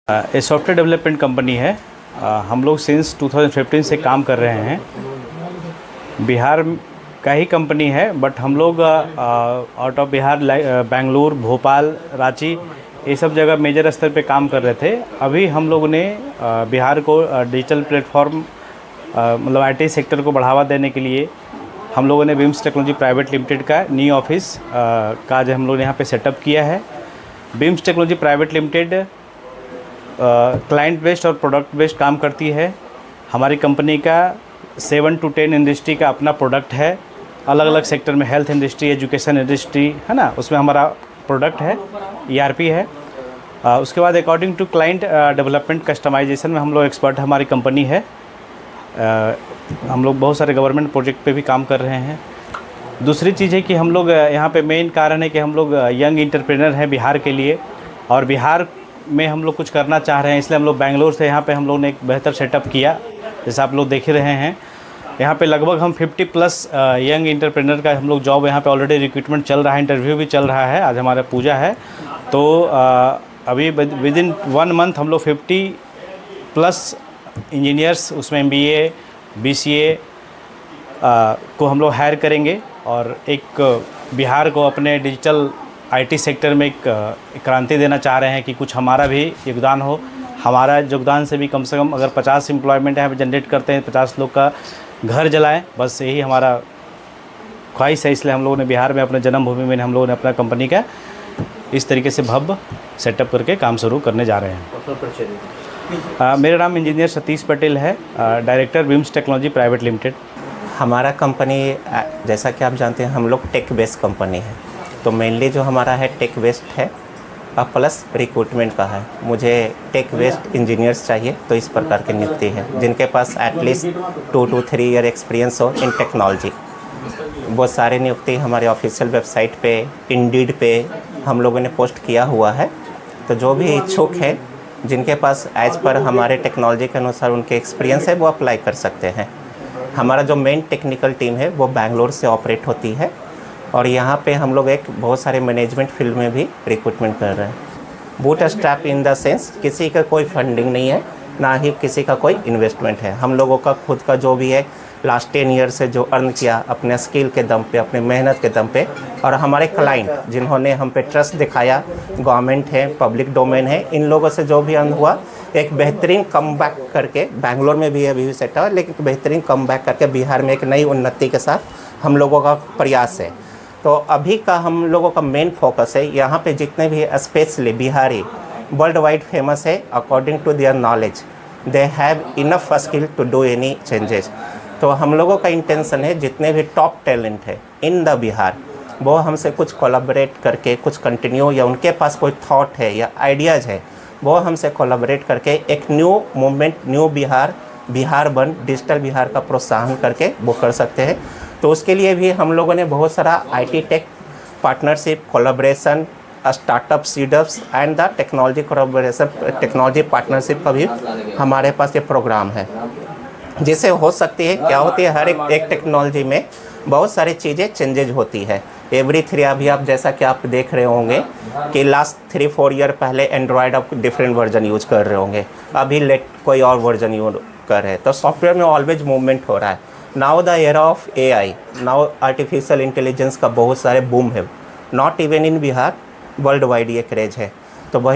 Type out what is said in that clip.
ये software development company है। हम लोग सिंस 2015 से काम कर रहे हैं। बिहार का ही कंपनी है, बट हम लोग आउट ऑफ बिहार बेंगलुरु, भोपाल, रांची ये सब जगह मेजर स्तर पे काम कर रहे थे। अभी हम लोगों ने बिहार को डिजिटल प्लेटफॉर्म मतलब आईटी सेक्टर को बढ़ावा देने के लिए हम लोगों ने बीम्स टेक्नोलॉजी प्राइवेट लिमिटेड का न्यू ऑफिस का जो हम लोग ने यहाँ पे सेटअप किया है। Beams technology private limited client based और प्रोडक्ट बेस्ड काम करती है। हमारी कंपनी का 7 to 10 इंडस्ट्री का अपना प्रोडक्ट है। अलग अलग सेक्टर में हेल्थ इंडस्ट्री, एजुकेशन इंडस्ट्री है ना, उसमें हमारा प्रोडक्ट है, ERP है। उसके बाद according to client development customization में हम लोग एक्सपर्ट हमारी कंपनी है। हम लोग बहुत सारे गवर्नमेंट प्रोजेक्ट पे भी काम कर रहे हैं। दूसरी चीज़ है कि हम लोग यहाँ पे मेन कारण है कि हम लोग यंग एंटरप्रेन्योर हैं बिहार के लिए, और बिहार में हम लोग कुछ करना चाह रहे हैं, इसलिए हम लोग बेंगलोर से यहाँ पे हम लोग ने एक बेहतर सेटअप किया। जैसा आप लोग देख ही रहे हैं, यहाँ पे लगभग हम 50+ यंग एंटरप्रेन्योर का हम लोग जॉब यहाँ पे ऑलरेडी रिक्रूटमेंट चल रहा है, इंटरव्यू भी चल रहा है। आज हमारा पूजा है, तो अभी विदिन 1 मंथ हम लोग 50+ इंजीनियर्स, उसमें MBA, BCA को हम लोग हायर करेंगे। और एक बिहार को अपने डिजिटल IT सेक्टर में एक क्रांति देना चाह रहे हैं कि कुछ हमारा भी योगदान हो। हमारा योगदान से भी कम से कम अगर 50 एम्प्लॉयमेंट यहाँ पे जनरेट करते हैं, 50 लोग का घर जलाएं, बस यही हमारा ख्वाहिश है। इसलिए हम लोगों ने बिहार में अपने जन्मभूमि में हम लोगों ने अपना कंपनी का इस तरीके से भव्य सेटअप करके काम शुरू करने जा रहे हैं। मेरा नाम इंजीनियर सतीश पटेल है, director beams technology private limited. हमारा कंपनी जैसा कि आप जानते हैं, हम लोग टेक बेस्ड कंपनी है, तो मेनली जो हमारा है टेक बेस्ड है और प्लस रिक्रूटमेंट का है। मुझे टेक बेस्ड इंजीनियर्स चाहिए, तो इस प्रकार की नियुक्ति है जिनके पास एटलीस्ट 2 to 3 ईयर एक्सपीरियंस हो इन टेक्नोलॉजी। बहुत सारे नियुक्ति हमारे ऑफिशियल वेबसाइट पे, इंडीड पे हम लोगों ने पोस्ट किया हुआ है। तो जो भी इच्छुक है, जिनके पास एज पर हमारे टेक्नोलॉजी के अनुसार उनके एक्सपीरियंस है, वो अप्लाई कर सकते हैं। हमारा जो मेन टेक्निकल टीम है वो बेंगलोर से ऑपरेट होती है, और यहाँ पे हम लोग एक बहुत सारे मैनेजमेंट फील्ड में भी रिक्रूटमेंट कर रहे हैं। Boot strap in the sense, किसी का कोई फंडिंग नहीं है, ना ही किसी का कोई इन्वेस्टमेंट है। हम लोगों का खुद का जो भी है लास्ट 10 ईयर से जो अर्न किया अपने स्किल के दम पे, अपने मेहनत के दम पे, और हमारे क्लाइंट जिन्होंने हम पे ट्रस्ट दिखाया, गवर्नमेंट है, पब्लिक डोमेन है, इन लोगों से जो भी अर्न हुआ, एक बेहतरीन कमबैक करके, बेंगलोर में भी अभी सेट है, लेकिन बेहतरीन कमबैक करके बिहार में एक नई उन्नति के साथ हम लोगों का प्रयास है। तो अभी का हम लोगों का मेन फोकस है, यहाँ पे जितने भी specially Bihari world wide famous है, according to their knowledge they have enough skill to do any changes. तो हम लोगों का इंटेंशन है जितने भी टॉप टैलेंट है इन द बिहार, वो हमसे कुछ कोलैबोरेट करके, कुछ कंटिन्यू, या उनके पास कोई थॉट है या आइडियाज़ है, वो हमसे कोलैबोरेट करके एक न्यू मूवमेंट, न्यू बिहार बन डिजिटल बिहार का प्रोत्साहन करके वो कर सकते हैं। तो उसके लिए भी हम लोगों ने बहुत सारा IT tech partnership, collaboration, startup, seedups and the technology collaboration, technology partnership का भी हमारे पास ये प्रोग्राम है। जिससे हो सकती है, क्या होती है, हर एक टेक्नोलॉजी में बहुत सारी चीज़ें चेंजेज होती है एवरी 3। अभी आप जैसा कि आप देख रहे होंगे कि लास्ट 3-4 ईयर पहले एंड्रॉयड आप डिफरेंट वर्जन यूज कर रहे होंगे, अभी कोई और वर्जन यूज कर रहे हैं। तो सॉफ्टवेयर में ऑलवेज मूवमेंट हो रहा है। Now the era of AI, now artificial intelligence का बहुत सारे बूम है, not even in Bihar, world wide ये क्रेज है। तो वही